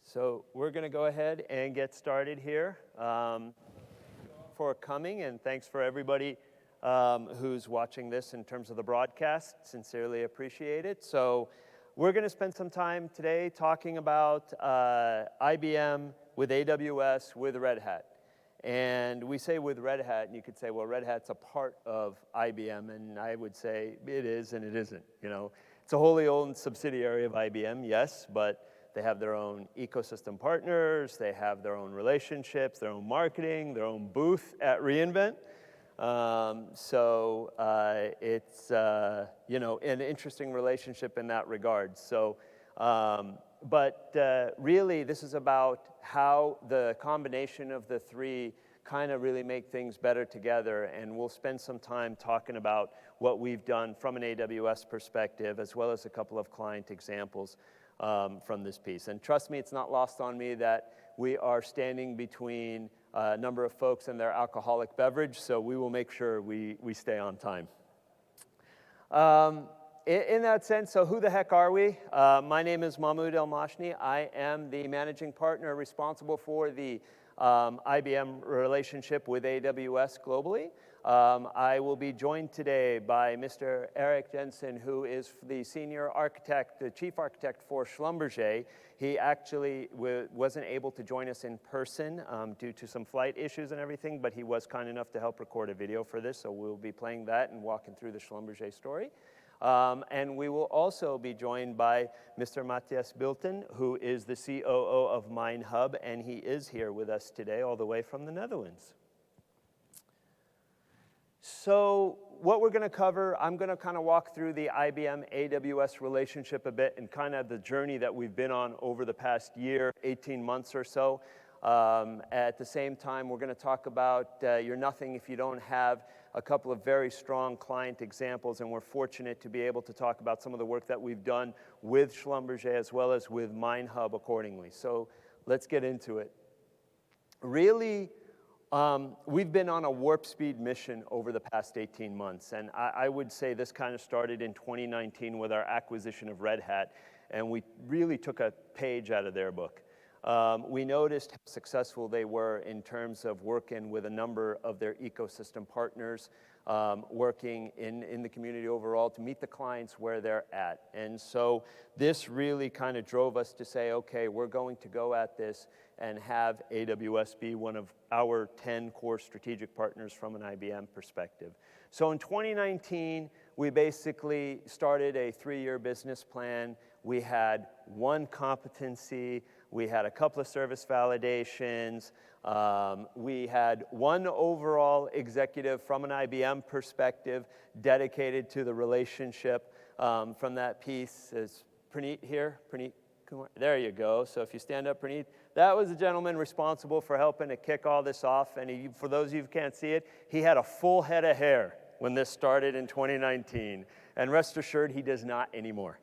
So we're going to go ahead and get started here. For coming, and thanks for everybody who's watching this in terms of the broadcast. Sincerely appreciate it. So we're going to spend some time today talking about IBM with AWS with Red Hat. And we say with Red Hat, and you could say, well, Red Hat's a part of IBM, and I would say it is and it isn't. You know, it's a wholly owned subsidiary of IBM, yes, but they have their own ecosystem partners, they have their own relationships, their own marketing, their own booth at reInvent. It's an interesting relationship in that regard. Really, this is about how the combination of the three kind of really make things better together, and we'll spend some time talking about what we've done from an AWS perspective, as well as a couple of client examples from this piece. And trust me, it's not lost on me that we are standing between a number of folks and their alcoholic beverage, so we will make sure we stay on time. In that sense, so who the heck are we? My name is Mahmoud El-Mashni. I am the managing partner responsible for the IBM relationship with AWS globally. I will be joined today by Mr. Eric Jensen, who is the senior architect, the chief architect for Schlumberger. He actually wasn't able to join us in person due to some flight issues and everything, but he was kind enough to help record a video for this, so we'll be playing that and walking through the Schlumberger story. And we will also be joined by Mr. Matthias Bilton, who is the COO of MineHub, and he is here with us today all the way from the Netherlands. So what we're going to cover, I'm going to kind of walk through the IBM AWS relationship a bit and kind of the journey that we've been on over the past year, 18 months or so. At the same time, we're going to talk about you're nothing if you don't have a couple of very strong client examples, and we're fortunate to be able to talk about some of the work that we've done with Schlumberger as well as with MineHub accordingly. So let's get into it. Really, we've been on a warp speed mission over the past 18 months, and I would say this kind of started in 2019 with our acquisition of Red Hat, and we really took a page out of their book. We noticed how successful they were in terms of working with a number of their ecosystem partners, working in the community overall to meet the clients where they're at. And so this really kind of drove us to say, okay, we're going to go at this and have AWS be one of our 10 core strategic partners from an IBM perspective. So in 2019, we basically started a 3-year business plan. We had one competency. We had a couple of service validations. We had one overall executive from an IBM perspective dedicated to the relationship from that piece. Is Praneet here? Praneet, come on. There you go. So if you stand up, Praneet. That was the gentleman responsible for helping to kick all this off. And for those of you who can't see it, he had a full head of hair when this started in 2019. And rest assured, he does not anymore.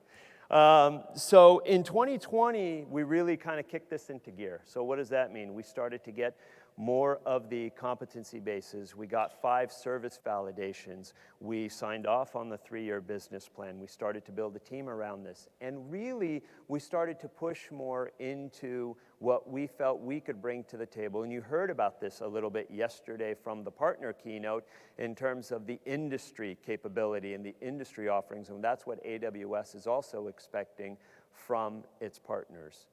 So in 2020, we really kind of kicked this into gear. So what does that mean? We started to get more of the competency bases. We got 5 service validations. We signed off on the 3-year business plan. We started to build a team around this. And really, we started to push more into what we felt we could bring to the table. And you heard about this a little bit yesterday from the partner keynote in terms of the industry capability and the industry offerings. And that's what AWS is also expecting from its partners.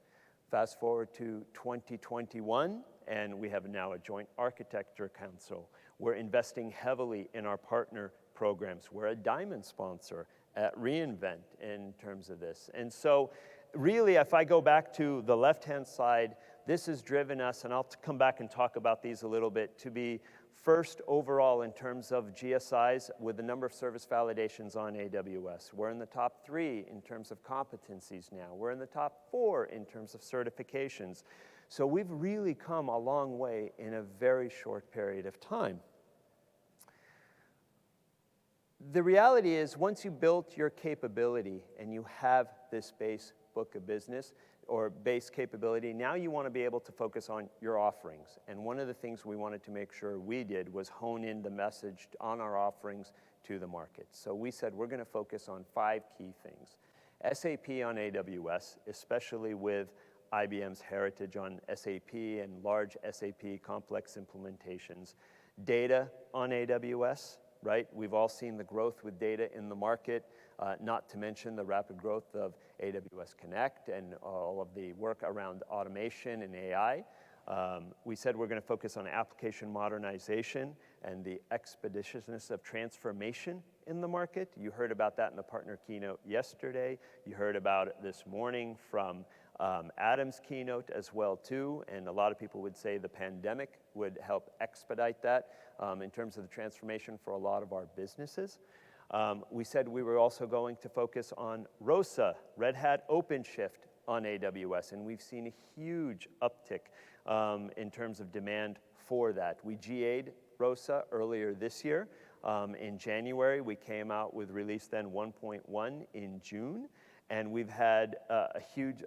Fast forward to 2021, and we have now a joint architecture council. We're investing heavily in our partner programs. We're a diamond sponsor at reInvent in terms of this. And so really, if I go back to the left-hand side, this has driven us, and I'll come back and talk about these a little bit, to be first overall in terms of GSIs with the number of service validations on AWS. We're in the top 3 in terms of competencies now. We're in the top 4 in terms of certifications. So we've really come a long way in a very short period of time. The reality is, once you built your capability and you have this base book of business, or base capability, now you want to be able to focus on your offerings. And one of the things we wanted to make sure we did was hone in the message on our offerings to the market. So we said we're going to focus on 5 key things. SAP on AWS, especially with IBM's heritage on SAP and large SAP complex implementations. Data on AWS, right? We've all seen the growth with data in the market, not to mention the rapid growth of AWS Connect and all of the work around automation and AI. We said we're going to focus on application modernization and the expeditiousness of transformation in the market. You heard about that in the partner keynote yesterday. You heard about it this morning from Adam's keynote as well too, and a lot of people would say the pandemic would help expedite that in terms of the transformation for a lot of our businesses. We said we were also going to focus on ROSA, Red Hat OpenShift on AWS, and we've seen a huge uptick in terms of demand for that. We GA'd ROSA earlier this year. In January, we came out with release then 1.1 in June, and we've had a huge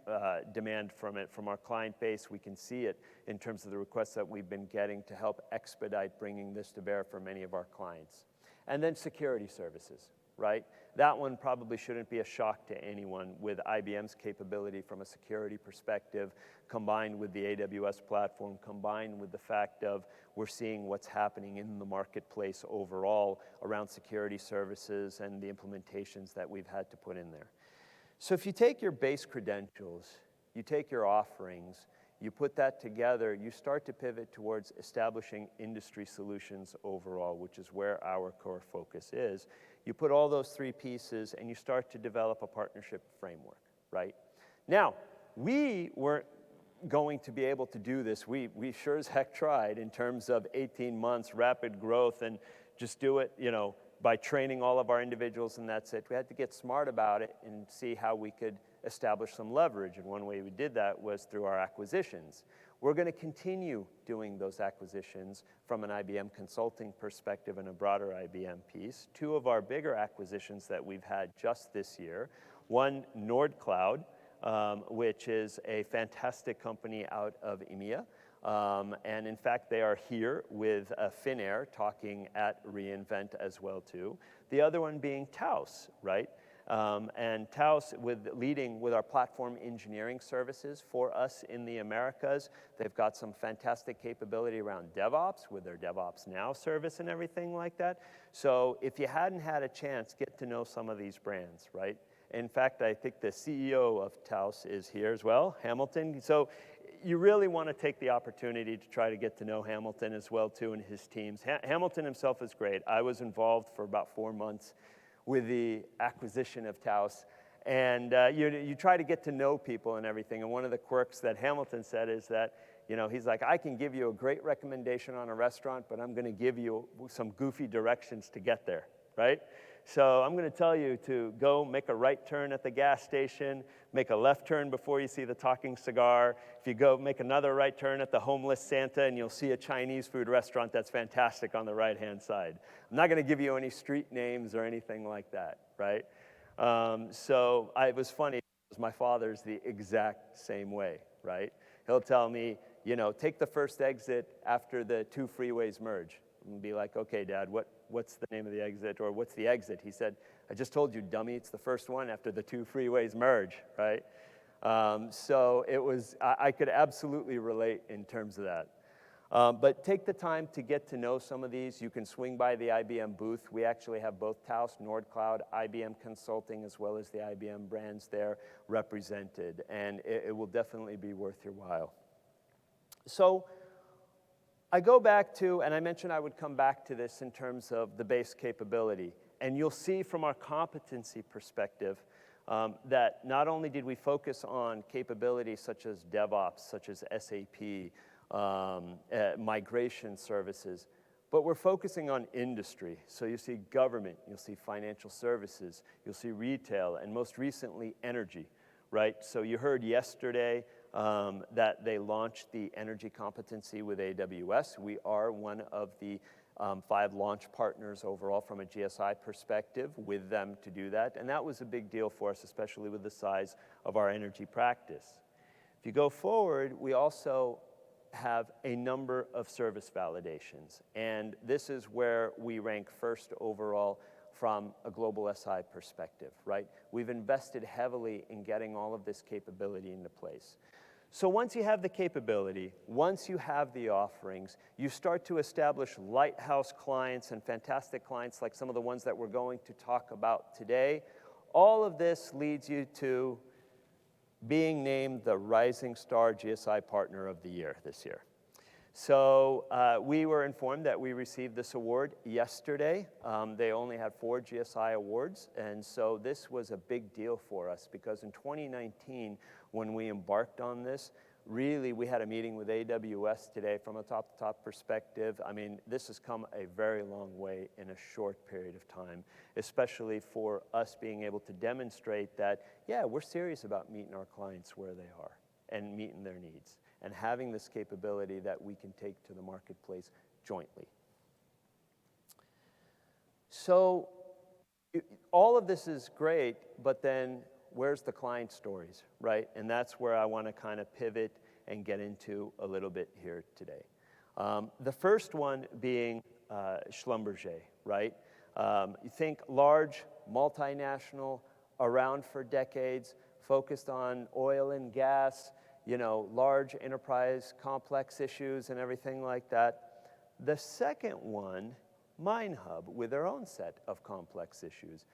demand from it from our client base. We can see it in terms of the requests that we've been getting to help expedite bringing this to bear for many of our clients. And then security services, right? That one probably shouldn't be a shock to anyone with IBM's capability from a security perspective, combined with the AWS platform, combined with the fact of we're seeing what's happening in the marketplace overall around security services and the implementations that we've had to put in there. So if you take your base credentials, you take your offerings, you put that together, you start to pivot towards establishing industry solutions overall, which is where our core focus is. You put all those three pieces and you start to develop a partnership framework, right? Now, we weren't going to be able to do this. We sure as heck tried in terms of 18 months, rapid growth, and just do it, by training all of our individuals, and that's it. We had to get smart about it and see how we could establish some leverage, and one way we did that was through our acquisitions. We're going to continue doing those acquisitions from an IBM consulting perspective and a broader IBM piece. Two of our bigger acquisitions that we've had just this year, one, Nordcloud, which is a fantastic company out of EMEA. And in fact, they are here with Finnair talking at reInvent as well too. The other one being Taos, right? And Taos leading with our platform engineering services for us in the Americas. They've got some fantastic capability around DevOps with their DevOps Now service and everything like that. So if you hadn't had a chance, get to know some of these brands, right? In fact, I think the CEO of Taos is here as well, Hamilton. So you really want to take the opportunity to try to get to know Hamilton as well too and his teams. Hamilton himself is great. I was involved for about 4 months with the acquisition of Taos. And you try to get to know people and everything. And one of the quirks that Hamilton said is that, he's like, I can give you a great recommendation on a restaurant, but I'm going to give you some goofy directions to get there, right? So I'm going to tell you to go make a right turn at the gas station, make a left turn before you see the talking cigar. If you go make another right turn at the homeless Santa, and you'll see a Chinese food restaurant that's fantastic on the right-hand side. I'm not going to give you any street names or anything like that, right? So it was funny, because my father's the exact same way, right? He'll tell me, take the first exit after the two freeways merge. And be like, okay, Dad, what's the name of the exit, or what's the exit? He said, I just told you, dummy, it's the first one after the two freeways merge, right? So it was, I could absolutely relate in terms of that. But take the time to get to know some of these. You can swing by the IBM booth. We actually have both Taos, Nordcloud, IBM Consulting, as well as the IBM brands there represented, and it will definitely be worth your while. So I go back to, and I mentioned I would come back to this in terms of the base capability. And you'll see from our competency perspective that not only did we focus on capabilities such as DevOps, such as SAP, migration services, but we're focusing on industry. So you see government, you'll see financial services, you'll see retail, and most recently, energy, right? So you heard yesterday that they launched the energy competency with AWS. We are one of the 5 launch partners overall from a GSI perspective with them to do that. And that was a big deal for us, especially with the size of our energy practice. If you go forward, we also have a number of service validations. And this is where we rank first overall from a global SI perspective, right? We've invested heavily in getting all of this capability into place. So once you have the capability, once you have the offerings, you start to establish lighthouse clients and fantastic clients like some of the ones that we're going to talk about today. All of this leads you to being named the Rising Star GSI Partner of the Year this year. So we were informed that we received this award yesterday. They only had 4 GSI awards, and so this was a big deal for us because in 2019, when we embarked on this, really we had a meeting with AWS today from a top-to-top perspective. I mean, this has come a very long way in a short period of time, especially for us being able to demonstrate that, yeah, we're serious about meeting our clients where they are and meeting their needs, and having this capability that we can take to the marketplace jointly. So all of this is great, but then where's the client stories, right? And that's where I want to kind of pivot and get into a little bit here today. The first one being Schlumberger, right? You think large, multinational, around for decades, focused on oil and gas, you know, large enterprise, complex issues and everything like that. The second one, MineHub, with their own set of complex issues,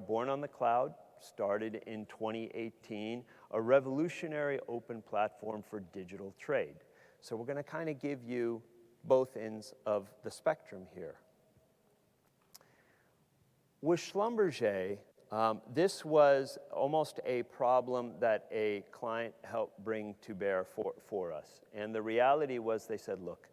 born on the cloud, started in 2018, a revolutionary open platform for digital trade. So we're going to kind of give you both ends of the spectrum here. With Schlumberger, this was almost a problem that a client helped bring to bear for us. And the reality was they said, look,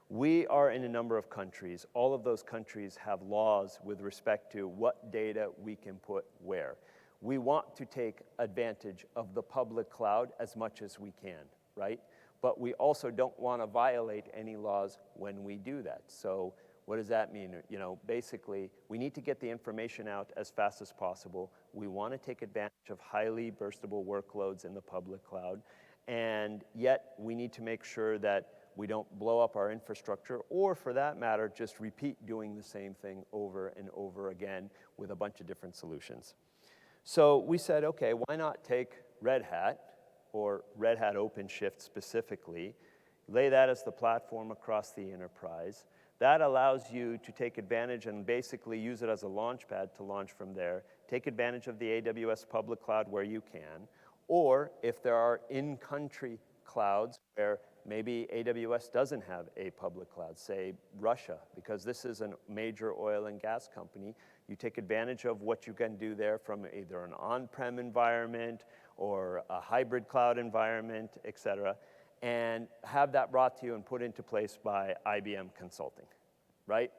we are in a number of countries. All of those countries have laws with respect to what data we can put where. We want to take advantage of the public cloud as much as we can, right? But we also don't want to violate any laws when we do that. So what does that mean? You know, basically, we need to get the information out as fast as possible. We want to take advantage of highly burstable workloads in the public cloud. And yet, we need to make sure that we don't blow up our infrastructure, or for that matter, just repeat doing the same thing over and over again with a bunch of different solutions. So we said, okay, why not take Red Hat, or Red Hat OpenShift specifically, lay that as the platform across the enterprise. That allows you to take advantage and basically use it as a launch pad to launch from there, take advantage of the AWS public cloud where you can, or if there are in-country clouds where maybe AWS doesn't have a public cloud, say Russia, because this is a major oil and gas company. You take advantage of what you can do there from either an on-prem environment or a hybrid cloud environment, et cetera, and have that brought to you and put into place by IBM Consulting, right?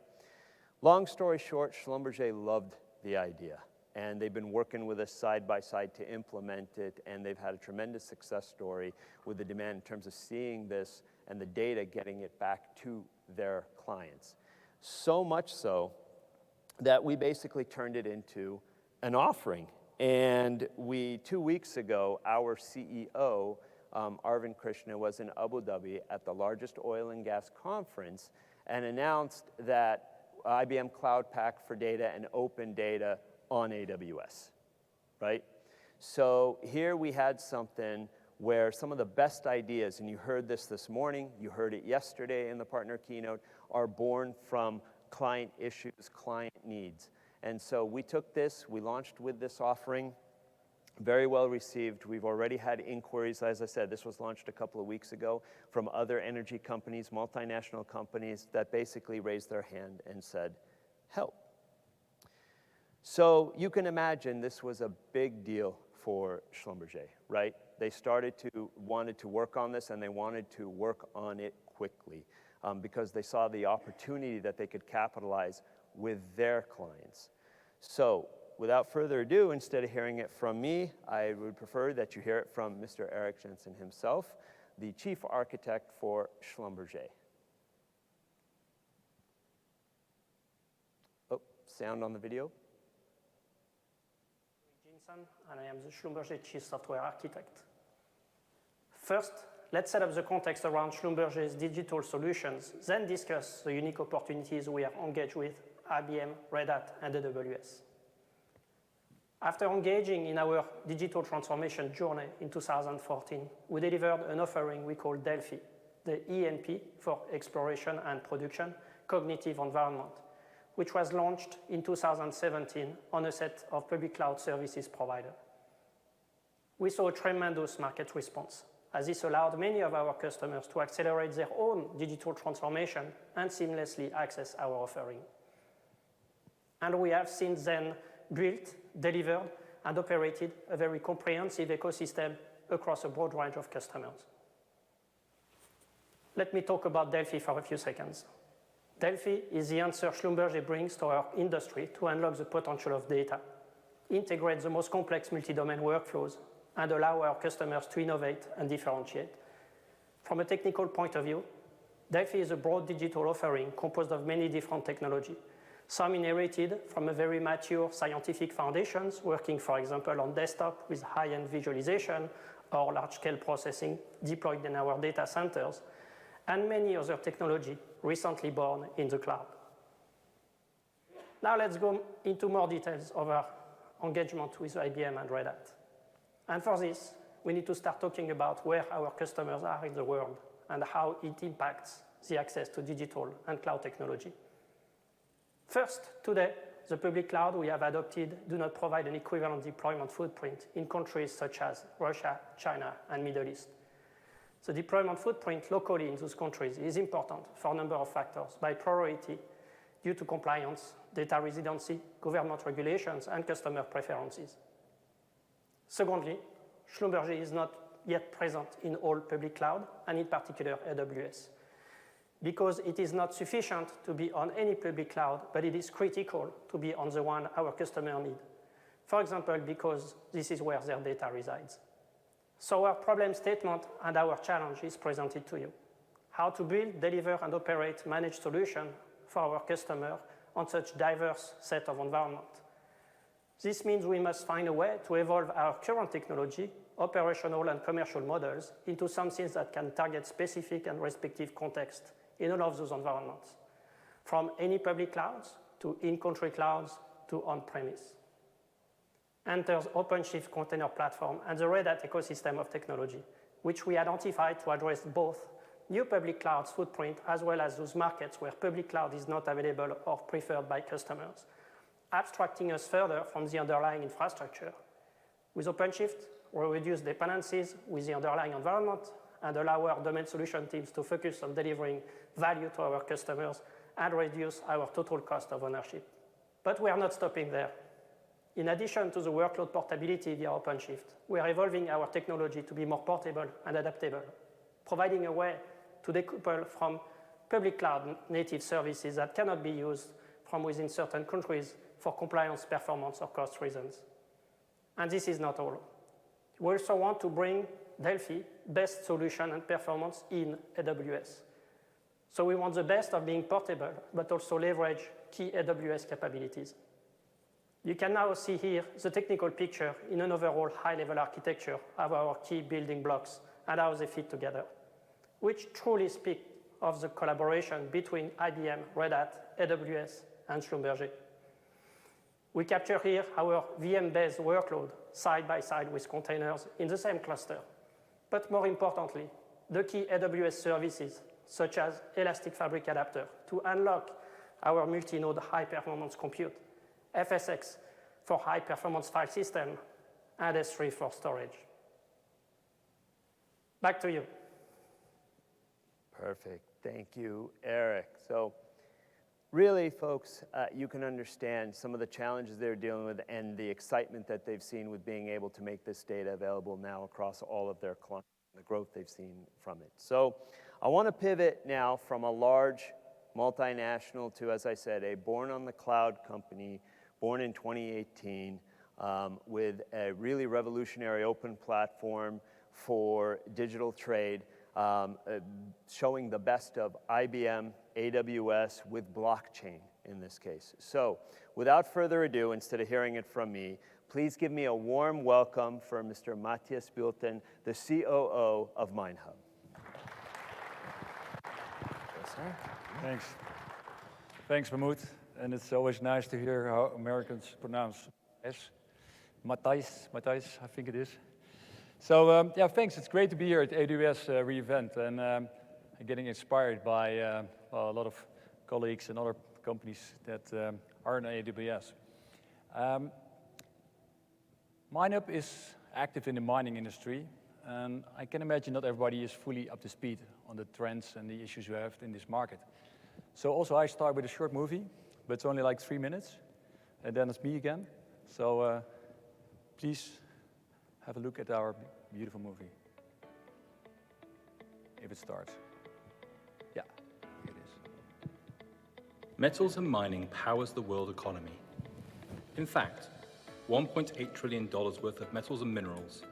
Long story short, Schlumberger loved the idea, and they've been working with us side by side to implement it, and they've had a tremendous success story with the demand in terms of seeing this and the data getting it back to their clients. So much so that we basically turned it into an offering. And 2 weeks ago, our CEO, Arvind Krishna, was in Abu Dhabi at the largest oil and gas conference and announced that IBM Cloud Pak for Data and open data on AWS, right? So here we had something where some of the best ideas, and you heard this morning, you heard it yesterday in the partner keynote, are born from client issues, client needs. And so we took this, we launched with this offering, very well received. We've already had inquiries, as I said, this was launched a couple of weeks ago, from other energy companies, multinational companies, that basically raised their hand and said, help. So you can imagine this was a big deal for Schlumberger, right? They wanted to work on this, and they wanted to work on it quickly because they saw the opportunity that they could capitalize with their clients. So without further ado, instead of hearing it from me, I would prefer that you hear it from Mr. Erik Jensen himself, the chief architect for Schlumberger. Oh, sound on the video? Jensen, and I am the Schlumberger chief software architect. First, let's set up the context around Schlumberger's digital solutions, then discuss the unique opportunities we have engaged with IBM, Red Hat, and AWS. After engaging in our digital transformation journey in 2014, we delivered an offering we call Delphi, the ENP for Exploration and Production Cognitive Environment, which was launched in 2017 on a set of public cloud services providers. We saw a tremendous market response, as this allowed many of our customers to accelerate their own digital transformation and seamlessly access our offering. And we have since then built, delivered, and operated a very comprehensive ecosystem across a broad range of customers. Let me talk about Delphi for a few seconds. Delphi is the answer Schlumberger brings to our industry to unlock the potential of data, integrate the most complex multi-domain workflows, and allow our customers to innovate and differentiate. From a technical point of view, Delphi is a broad digital offering composed of many different technologies, some inherited from a very mature scientific foundations, working, for example, on desktop with high-end visualization or large-scale processing deployed in our data centers, and many other technology recently born in the cloud. Now let's go into more details of our engagement with IBM and Red Hat. And for this, we need to start talking about where our customers are in the world and how it impacts the access to digital and cloud technology. First, today, the public cloud we have adopted do not provide an equivalent deployment footprint in countries such as Russia, China, and Middle East. The deployment footprint locally in those countries is important for a number of factors by priority due to compliance, data residency, government regulations, and customer preferences. Secondly, Schlumberger is not yet present in all public cloud, and in particular AWS, because it is not sufficient to be on any public cloud, but it is critical to be on the one our customers need. For example, because this is where their data resides. So our problem statement and our challenge is presented to you. How to build, deliver, and operate managed solutions for our customer on such diverse set of environments. This means we must find a way to evolve our current technology, operational and commercial models into something that can target specific and respective context in all of those environments, from any public clouds to in-country clouds to on-premise. Enters OpenShift Container Platform and the Red Hat ecosystem of technology, which we identified to address both new public clouds footprint as well as those markets where public cloud is not available or preferred by customers, abstracting us further from the underlying infrastructure. With OpenShift, we reduce dependencies with the underlying environment and allow our domain solution teams to focus on delivering value to our customers and reduce our total cost of ownership. But we are not stopping there. In addition to the workload portability via OpenShift, we are evolving our technology to be more portable and adaptable, providing a way to decouple from public cloud native services that cannot be used from within certain countries for compliance, performance, or cost reasons. And this is not all. We also want to bring Delphi best solution and performance in AWS. So we want the best of being portable, but also leverage key AWS capabilities. You can now see here the technical picture in an overall high-level architecture of our key building blocks and how they fit together, which truly speak of the collaboration between IBM, Red Hat, AWS, and Schlumberger. We capture here our VM-based workload side by side with containers in the same cluster. But more importantly, the key AWS services, such as Elastic Fabric Adapter, to unlock our multi-node high-performance compute, FSx for high-performance file system, and S3 for storage. Back to you. Perfect. Thank you, Eric. So really, folks, you can understand some of the challenges they're dealing with and the excitement that they've seen with being able to make this data available now across all of their clients, the growth they've seen from it. So I want to pivot now from a large multinational to, as I said, a born-on-the-cloud company, born in 2018, with a really revolutionary open platform for digital trade, showing the best of IBM, AWS with blockchain in this case. So without further ado, instead of hearing it from me, please give me a warm welcome for Mr. Matthias Bulten, the COO of MineHub. Yes, sir. Thanks. Thanks, Mahmoud. And it's always nice to hear how Americans pronounce S. Matthijs, I think it is. So yeah, thanks. It's great to be here at AWS re:Invent and getting inspired by a lot of colleagues and other companies that are in AWS. MineHub is active in the mining industry, and I can imagine not everybody is fully up to speed on the trends and the issues we have in this market. So also I start with a short movie, but it's only like 3 minutes, and then it's me again. So please have a look at our beautiful movie, if it starts. Yeah, it is. Metals and mining powers the world economy. In fact, $1.8 trillion worth of metals and minerals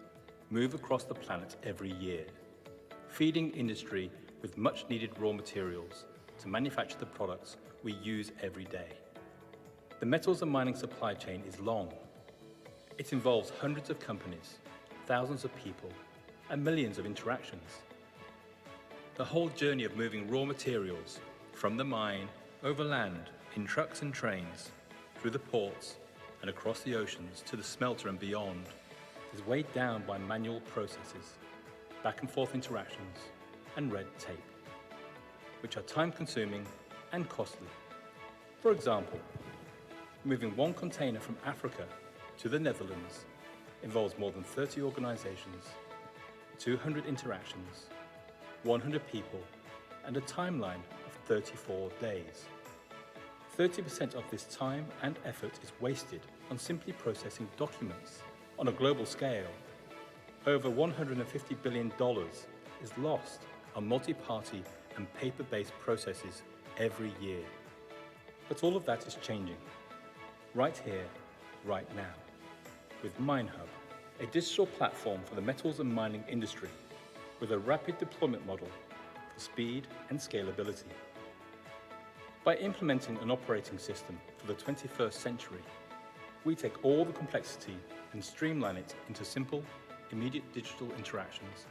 move across the planet every year, feeding industry with much-needed raw materials to manufacture the products we use every day. The metals and mining supply chain is long. It involves hundreds of companies, thousands of people, and millions of interactions. The whole journey of moving raw materials from the mine, over land, in trucks and trains, through the ports, and across the oceans to the smelter and beyond is weighed down by manual processes, back and forth interactions, and red tape, which are time-consuming and costly. For example, moving one container from Africa to the Netherlands involves more than 30 organizations, 200 interactions, 100 people, and a timeline of 34 days. 30% of this time and effort is wasted on simply processing documents. On a global scale, over $150 billion is lost on multi-party and paper-based processes every year. But all of that is changing, right here, right now, with MineHub, a digital platform for the metals and mining industry with a rapid deployment model for speed and scalability. By implementing an operating system for the 21st century, we take all the complexity and streamline it into simple, immediate digital interactions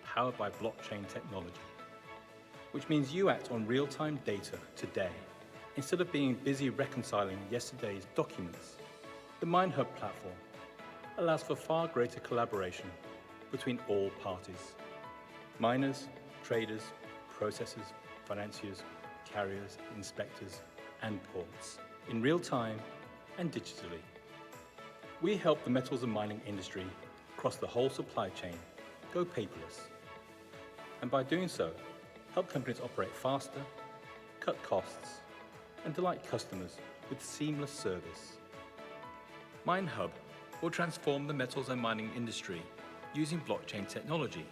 powered by blockchain technology, which means you act on real-time data today instead of being busy reconciling yesterday's documents. The MineHub platform allows for far greater collaboration between all parties: miners, traders, processors, financiers, carriers, inspectors, and ports, in real time and digitally. We help the metals and mining industry across the whole supply chain go paperless, and by doing so, help companies operate faster, cut costs, and delight customers with seamless service. MineHub will transform the metals and mining industry using blockchain technology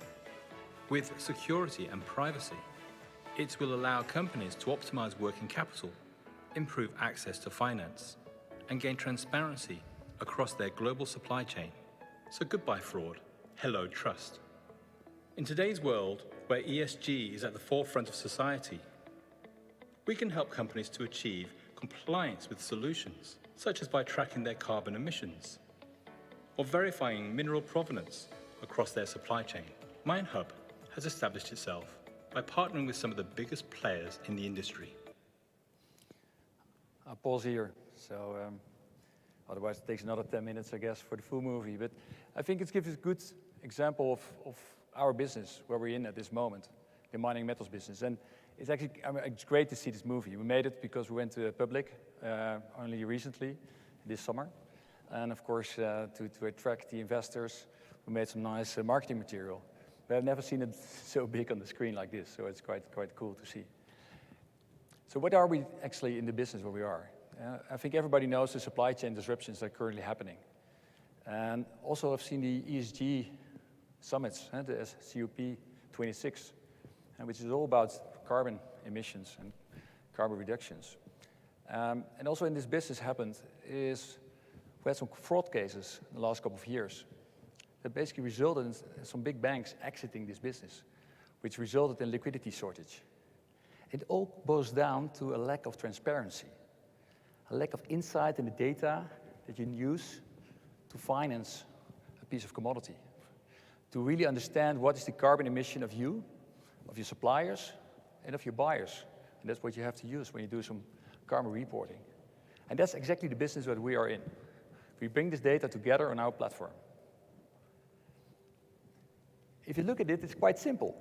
with security and privacy. It will allow companies to optimize working capital, improve access to finance, and gain transparency across their global supply chain. So goodbye fraud, hello trust. In today's world, where ESG is at the forefront of society, we can help companies to achieve compliance with solutions, such as by tracking their carbon emissions, or verifying mineral provenance across their supply chain. MineHub has established itself by partnering with some of the biggest players in the industry. I'll pause here, so otherwise it takes another 10 minutes, I guess, for the full movie. But I think it gives a good example of our business, where we're in at this moment, the mining metals business. And it's actually, it's great to see this movie. We made it because we went to public only recently, this summer. And of course, to attract the investors, we made some nice marketing material. But I've never seen it so big on the screen like this, so it's quite cool to see. So what are we actually in the business where we are? I think everybody knows the supply chain disruptions that are currently happening. And also I've seen the ESG summits, the COP26, which is all about carbon emissions and carbon reductions. And also in this business happened is we had some fraud cases in the last couple of years that basically resulted in some big banks exiting this business, which resulted in liquidity shortage. It all boils down to a lack of transparency, a lack of insight in the data that you use to finance a piece of commodity, to really understand what is the carbon emission of you, of your suppliers, and of your buyers. And that's what you have to use when you do some carbon reporting. And that's exactly the business that we are in. We bring this data together on our platform. If you look at it, it's quite simple.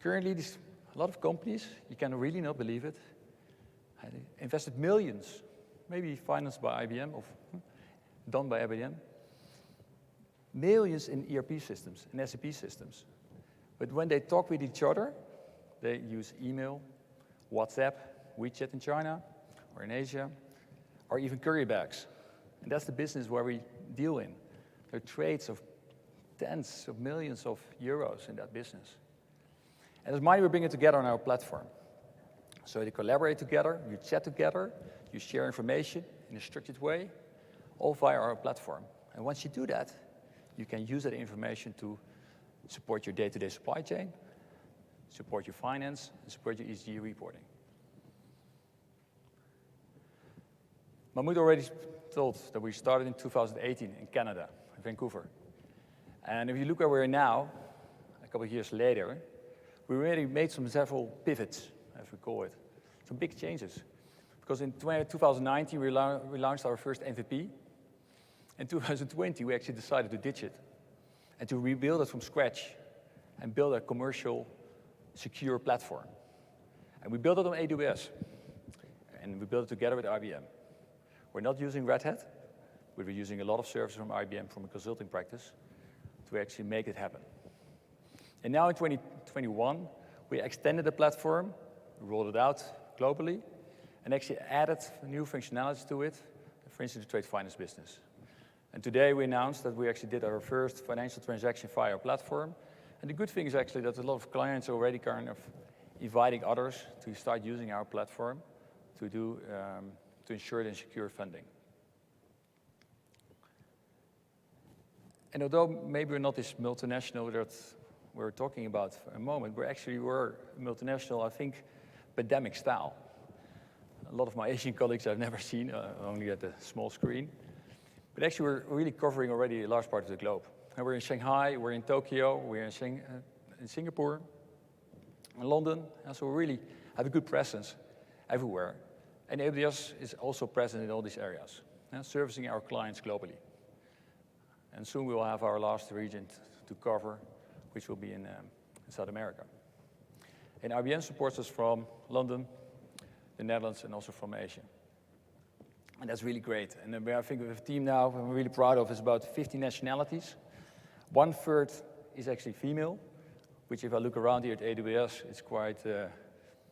Currently, a lot of companies, you can really not believe it, invested millions, maybe financed by IBM or done by IBM, millions in ERP systems, in SAP systems. But when they talk with each other, they use email, WhatsApp, WeChat in China or in Asia, or even curry bags. And that's the business where we deal in. There are trades of tens of millions of euros in that business. And as money, we bring it together on our platform. So you collaborate together, you chat together, you share information in a structured way, all via our platform. And once you do that, you can use that information to support your day-to-day supply chain, support your finance, and support your ESG reporting. Mahmoud already told that we started in 2018 in Canada, in Vancouver. And if you look where we are now, a couple of years later, we already made several pivots, as we call it, some big changes. Because in 2019, we launched our first MVP. In 2020, we actually decided to ditch it and to rebuild it from scratch and build a commercial, secure platform. And we built it on AWS, and we built it together with IBM. We're not using Red Hat, but we're using a lot of services from IBM from a consulting practice to actually make it happen. And now in 2021, we extended the platform, rolled it out globally, and actually added new functionalities to it, for instance, the trade finance business. And today we announced that we actually did our first financial transaction via our platform. And the good thing is actually that a lot of clients are already kind of inviting others to start using our platform to ensure and secure funding. And although maybe we're not this multinational that we're talking about for a moment, we're multinational, I think, pandemic style. A lot of my Asian colleagues I've never seen, only at a small screen. But actually, we're really covering already a large part of the globe. And we're in Shanghai, we're in Tokyo, we're in Singapore, in London. And so we really have a good presence everywhere. And AWS is also present in all these areas, servicing our clients globally. And soon we will have our last region to cover, which will be in South America. And IBM supports us from London, the Netherlands, and also from Asia. And that's really great. And I think we have a team now I'm really proud of is about 50 nationalities. 1/3 is actually female, which if I look around here at AWS, it's quite,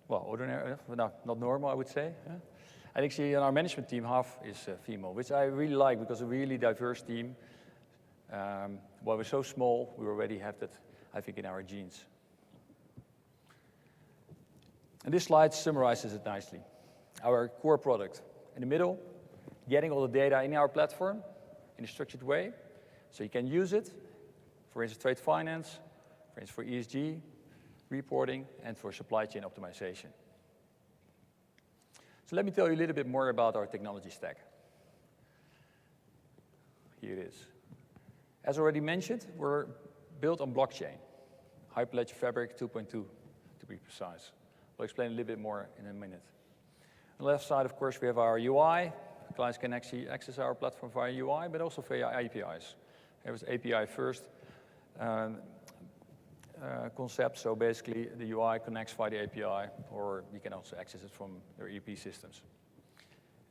ordinary, not normal, I would say. And actually in our management team, half is female, which I really like because a really diverse team. While we're so small, we already have that, I think, in our genes. And this slide summarizes it nicely. Our core product. In the middle, getting all the data in our platform in a structured way, so you can use it, for instance, trade finance, for instance, for ESG reporting, and for supply chain optimization. So let me tell you a little bit more about our technology stack. Here it is. As already mentioned, we're built on blockchain, Hyperledger Fabric 2.2, to be precise. I'll explain a little bit more in a minute. On the left side, of course, we have our UI. Clients can actually access our platform via UI, but also via APIs. There was API first concept, so basically the UI connects via the API, or you can also access it from your ERP systems.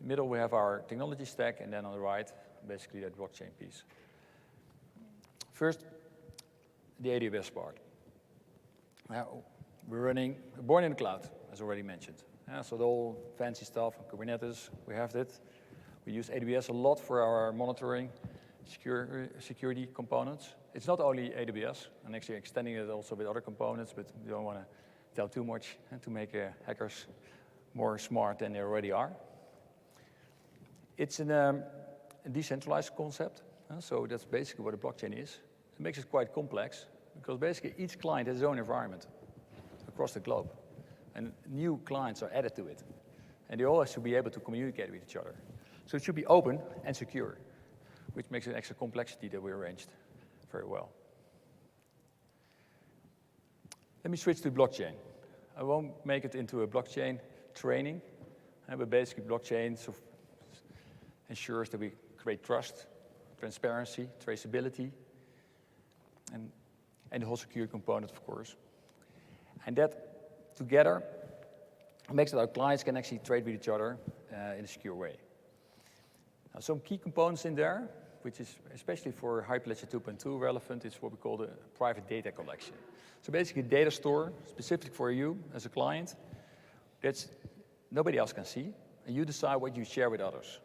In the middle, we have our technology stack, and then on the right, basically that blockchain piece. First, the AWS part. Now, we're born in the cloud, as already mentioned. So the whole fancy stuff, Kubernetes, we have that. We use AWS a lot for our monitoring, security components. It's not only AWS, and actually extending it also with other components, but we don't want to tell too much to make hackers more smart than they already are. It's a decentralized concept, so that's basically what a blockchain is. It makes it quite complex, because basically each client has his own environment across the globe. And new clients are added to it. And they all should be able to communicate with each other. So it should be open and secure, which makes an extra complexity that we arranged very well. Let me switch to blockchain. I won't make it into a blockchain training, but basically blockchain ensures that we create trust, transparency, traceability, and the whole security component, of course. And that together makes it our clients can actually trade with each other in a secure way. Now, some key components in there, which is especially for Hyperledger 2.2 relevant, is what we call the private data collection. So basically a data store specific for you as a client that nobody else can see, and you decide what you share with others.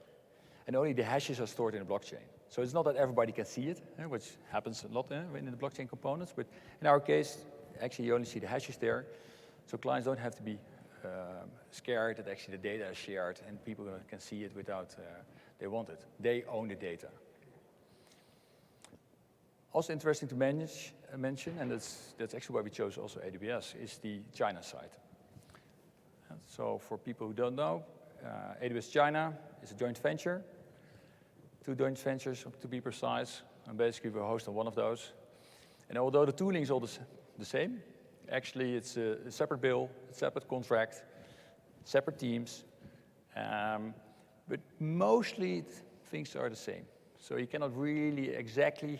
And only the hashes are stored in the blockchain. So it's not that everybody can see it, which happens a lot in the blockchain components, but in our case, actually you only see the hashes there, so clients don't have to be scared that actually the data is shared and people can see it without they want it. They own the data. Also interesting to mention, and that's actually why we chose also AWS, is the China side. So for people who don't know, AWS China is a joint venture, 2 joint ventures to be precise, and basically we're hosting one of those. And although the tooling is all the same, actually it's a separate bill, a separate contract, separate teams, but mostly things are the same. So you cannot really exactly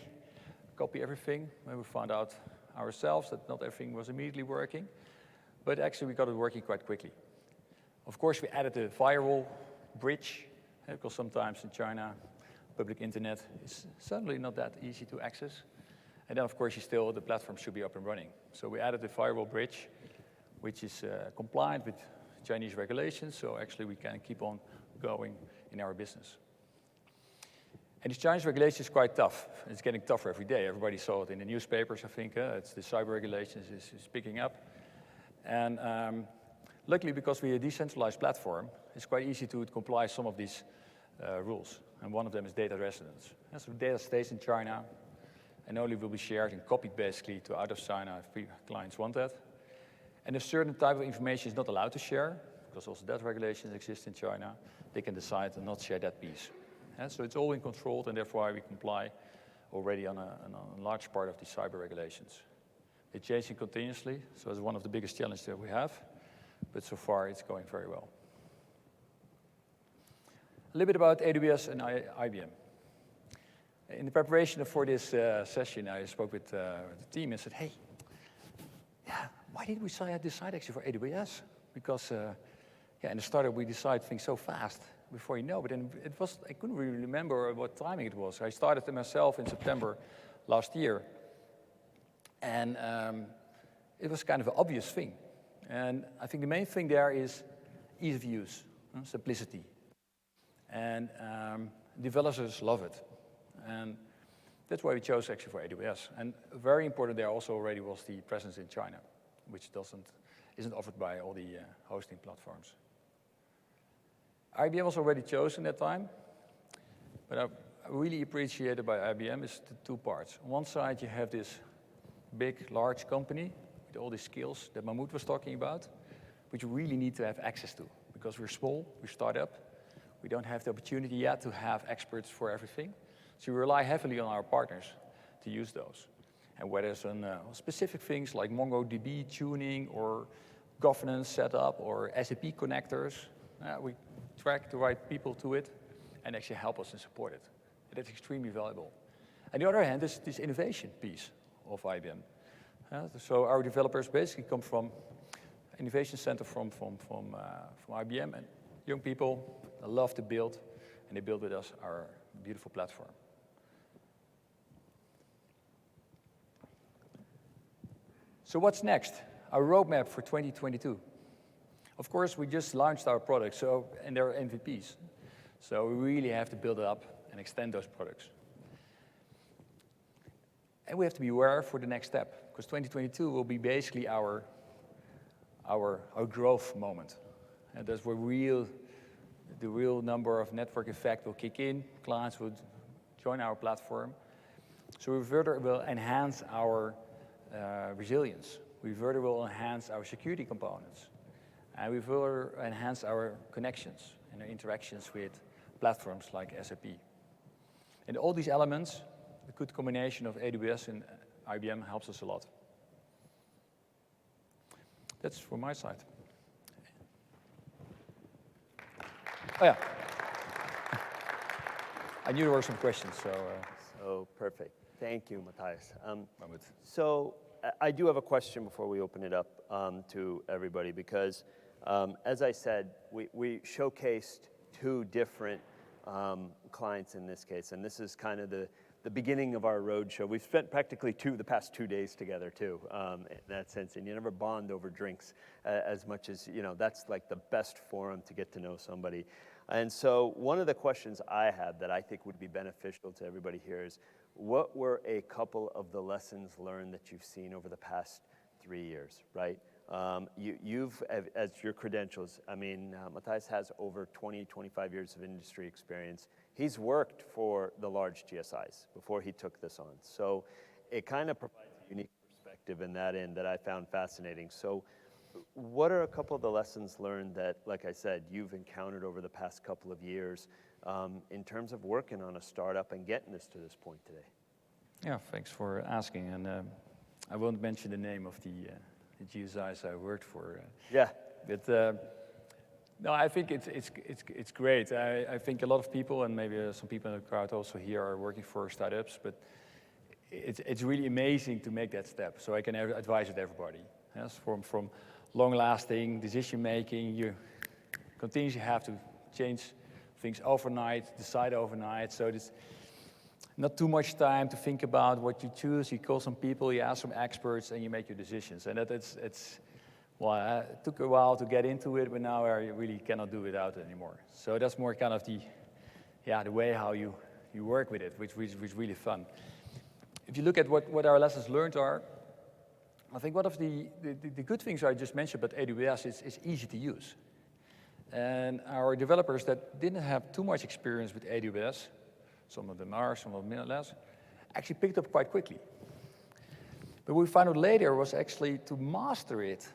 copy everything. When we found out ourselves that not everything was immediately working, but actually we got it working quite quickly. Of course, we added a firewall bridge, because sometimes in China, public internet is certainly not that easy to access. And then, of course, the platform should be up and running. So we added a firewall bridge, which is compliant with Chinese regulations, so actually we can keep on going in our business. And the Chinese regulation is quite tough. It's getting tougher every day. Everybody saw it in the newspapers, I think. It's the cyber regulations is picking up. And luckily, because we're a decentralized platform, it's quite easy to comply some of these rules. And one of them is data residence. And so data stays in China and only will be shared and copied basically to out of China if clients want that. And if certain type of information is not allowed to share, because also that regulations exist in China, they can decide to not share that piece. And so it's all in control, and therefore we comply already on a large part of the cyber regulations. They're changing continuously, so it's one of the biggest challenges that we have, but so far it's going very well. A little bit about AWS and IBM. In the preparation for this session, I spoke with the team and said, hey, yeah, why did we decide actually for AWS? Because in the startup we decide things so fast before you know, but then I couldn't really remember what timing it was. I started it myself in September last year, and it was kind of an obvious thing. And I think the main thing there is ease of use, simplicity. And developers love it. And that's why we chose actually for AWS. And very important there also already was the presence in China, which isn't offered by all the hosting platforms. IBM was already chosen that time, but I really appreciated by IBM is the 2 parts. On one side, you have this big, large company with all the skills that Mahmoud was talking about, which you really need to have access to, because we're small, we're startup, we don't have the opportunity yet to have experts for everything. So we rely heavily on our partners to use those. And whether it's on specific things like MongoDB tuning or governance setup or SAP connectors, we track the right people to it and actually help us and support it. And that's extremely valuable. On the other hand, is this innovation piece of IBM. So our developers basically come from innovation center from IBM, and young people love to build, and they build with us our beautiful platform. So what's next? Our roadmap for 2022. Of course, we just launched our products, and they're MVPs. So we really have to build it up and extend those products. And we have to be aware for the next step, because 2022 will be basically our growth moment. And that's where the real number of network effect will kick in. Clients will join our platform. So we further will enhance our resilience. We further will enhance our security components. And we further enhance our connections and our interactions with platforms like SAP. And all these elements, a good combination of AWS and IBM helps us a lot. That's from my side. Oh yeah. I knew there were some questions, so So perfect. Thank you, Matthias. Mahmoud. So I do have a question before we open it up to everybody because, as I said, we showcased two different clients in this case, and this is kind of the beginning of our roadshow. We've spent practically the past 2 days together too, in that sense, and you never bond over drinks as much as, that's like the best forum to get to know somebody. And so one of the questions I had that I think would be beneficial to everybody here is, what were a couple of the lessons learned that you've seen over the past 3 years, right? You've, as your credentials, Matthias has over 20, 25 years of industry experience. He's worked for the large GSIs before he took this on. So it kind of provides a unique perspective in that end that I found fascinating. So what are a couple of the lessons learned that, like I said, you've encountered over the past couple of years in terms of working on a startup and getting this to this point today? Yeah, thanks for asking. And I won't mention the name of the GSIs I worked for. Yeah. But no, I think it's great. I think a lot of people, and maybe some people in the crowd also here, are working for startups. But it's really amazing to make that step. So I can advise it everybody. Yes, from long-lasting decision making, you continuously have to change things overnight, decide overnight. So it's not too much time to think about what you choose. You call some people, you ask some experts, and you make your decisions. And well, it took a while to get into it, but now I really cannot do without it anymore. So that's more kind of the way how you work with it, which is really fun. If you look at what our lessons learned are, I think one of the good things I just mentioned about AWS is easy to use. And our developers that didn't have too much experience with AWS, some of them are, some of them less, actually picked up quite quickly. But what we found out later was actually to master it.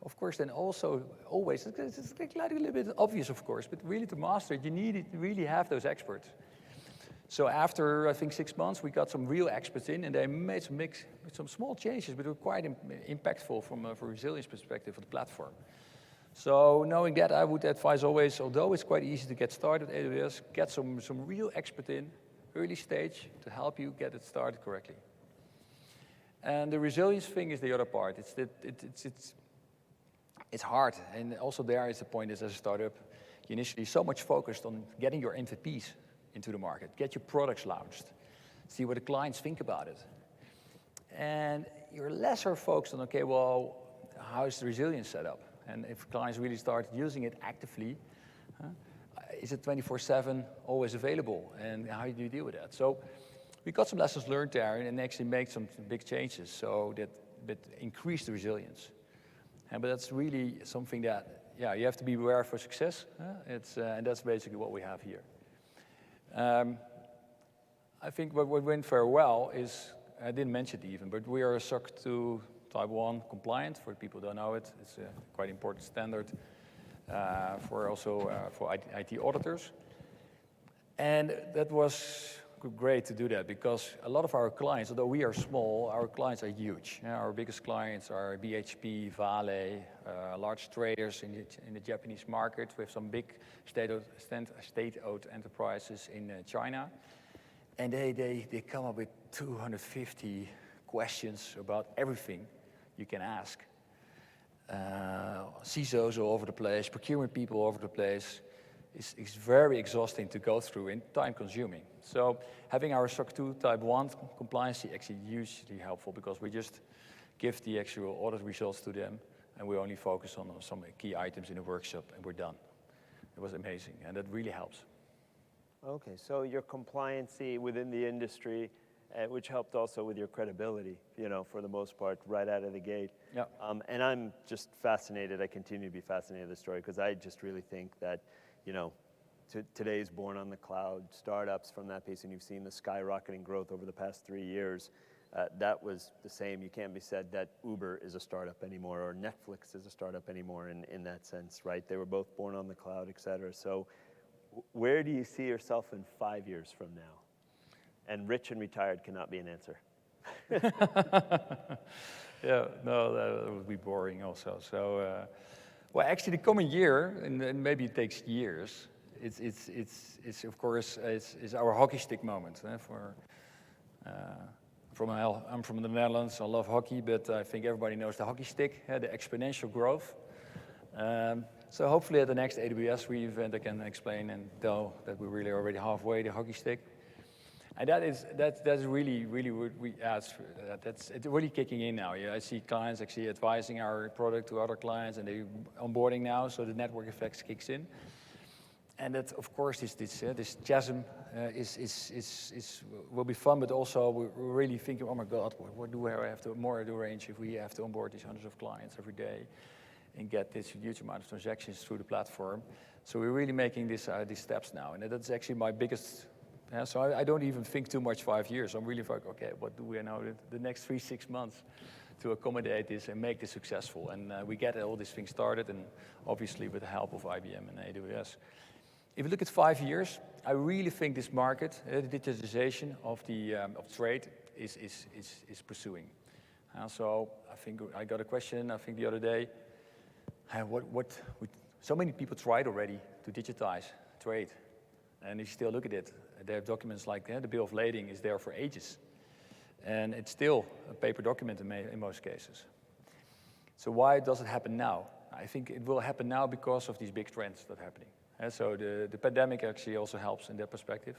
Of course, then also always, it's like a little bit obvious, of course, but really to master it, you need to really have those experts. So after, I think, 6 months, we got some real experts in, and they made some small changes, but they were quite impactful from a resilience perspective of the platform. So knowing that, I would advise always, although it's quite easy to get started at AWS, get some real expert in, early stage, to help you get it started correctly. And the resilience thing is the other part. It's hard, and also there is the point is, as a startup, you initially so much focused on getting your MVPs into the market, get your products launched, see what the clients think about it. And you're lesser focused on, okay, well, how is the resilience set up? And if clients really start using it actively, is it 24/7 always available? And how do you deal with that? So we got some lessons learned there and actually made some big changes so that increased the resilience. But that's really something that, you have to be aware for success. And that's basically what we have here. I think what went very well is, I didn't mention it even, but we are SOC 2 Type 1 compliant. For people who don't know it, it's a quite important standard for IT auditors. And that was great to do that because a lot of our clients, although we are small, our clients are huge. Our biggest clients are BHP, Vale, large traders in the Japanese market. We have some big state-owned enterprises in China. And they come up with 250 questions about everything you can ask. CISOs all over the place, procurement people all over the place. It's very exhausting to go through and time-consuming. So having our SOC 2 Type 1 compliance is actually hugely helpful because we just give the actual audit results to them and we only focus on some key items in the workshop and we're done. It was amazing and that really helps. Okay, so your compliancy within the industry, which helped also with your credibility, for the most part, right out of the gate. Yeah. And I'm just fascinated, I continue to be fascinated with the story because I just really think that, today's born on the cloud startups from that piece, and you've seen the skyrocketing growth over the past 3 years. That was the same. You can't be said that Uber is a startup anymore or Netflix is a startup anymore in that sense, right? They were both born on the cloud, et cetera. So where do you see yourself in 5 years from now? And rich and retired cannot be an answer. Yeah, no, that would be boring also. So, well, actually the coming year, and maybe it takes years, it's of course it's our hockey stick moment. I'm from the Netherlands. I love hockey, but I think everybody knows the hockey stick, the exponential growth. So hopefully at the next AWS event, I can explain and tell that we're really already halfway the hockey stick. And that's really what we ask. It's really kicking in now. Yeah, I see clients actually advising our product to other clients, and they're onboarding now, so the network effects kicks in. And that, of course, this chasm will be fun, but also we're really thinking, oh my God, what do I have to more to arrange if we have to onboard these hundreds of clients every day and get this huge amount of transactions through the platform. So we're really making these steps now, and that's actually my biggest. So I don't even think too much 5 years. I'm really like, okay, what do we know the next 3-6 months to accommodate this and make this successful? And we get all these things started, and obviously with the help of IBM and AWS. If you look at 5 years, I really think this market, the digitization of trade, is pursuing. So I think I got a question, I think the other day, so many people tried already to digitize trade. And if you still look at it, there are documents like the Bill of Lading is there for ages. And it's still a paper document in most cases. So why does it happen now? I think it will happen now because of these big trends that are happening. And so the pandemic actually also helps in that perspective.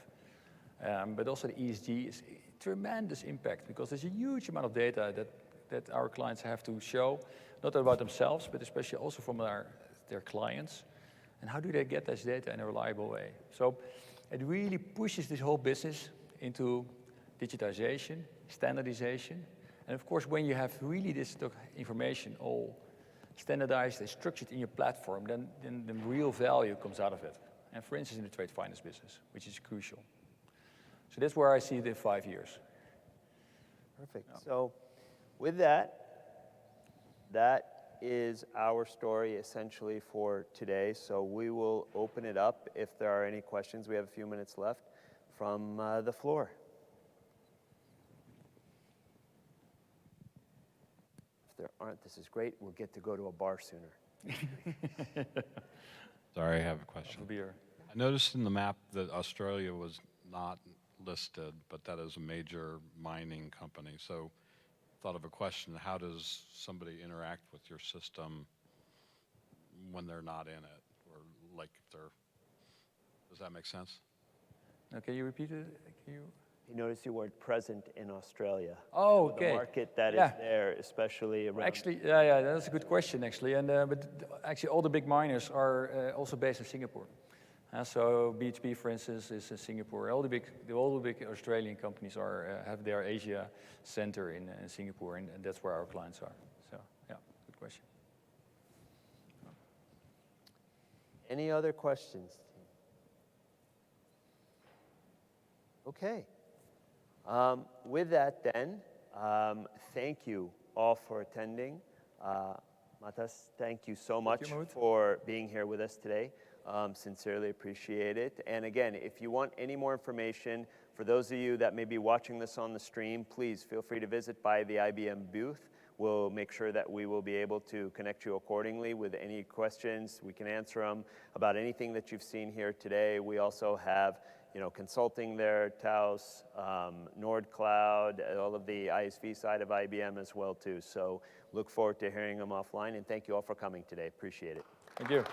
But also the ESG is a tremendous impact because there's a huge amount of data that our clients have to show, not about themselves, but especially also from their clients. And how do they get this data in a reliable way? So it really pushes this whole business into digitization, standardization. And of course, when you have really this information all standardized and structured in your platform, then the real value comes out of it. And for instance, in the trade finance business, which is crucial. So that's where I see it in 5 years. Perfect. Yeah. So with that is our story essentially for today. So we will open it up if there are any questions. We have a few minutes left from the floor. If there aren't, this is great. We'll get to go to a bar sooner. Sorry, I have a question. Beer. I noticed in the map that Australia was not listed, but that is a major mining company. So thought of a question, how does somebody interact with your system when they're not in it? Or like if they're, does that make sense? Now, can you repeat it? You notice the word present in Australia. Oh, okay. The market that is there, especially around. Actually, yeah, that's a good question, actually. And but actually, all the big miners are also based in Singapore. So BHP, for instance, is in Singapore. All the big Australian companies have their Asia center in Singapore, and that's where our clients are. So, yeah, good question. Any other questions? Okay. With that, then, thank you all for attending. Matas, thank you so much for being here with us today. Sincerely appreciate it. And again, if you want any more information, for those of you that may be watching this on the stream, please feel free to visit by the IBM booth. We'll make sure that we will be able to connect you accordingly with any questions. We can answer them about anything that you've seen here today. We also have, consulting there, Taos, NordCloud, all of the ISV side of IBM as well too. So look forward to hearing them offline, and thank you all for coming today. Appreciate it. Thank you.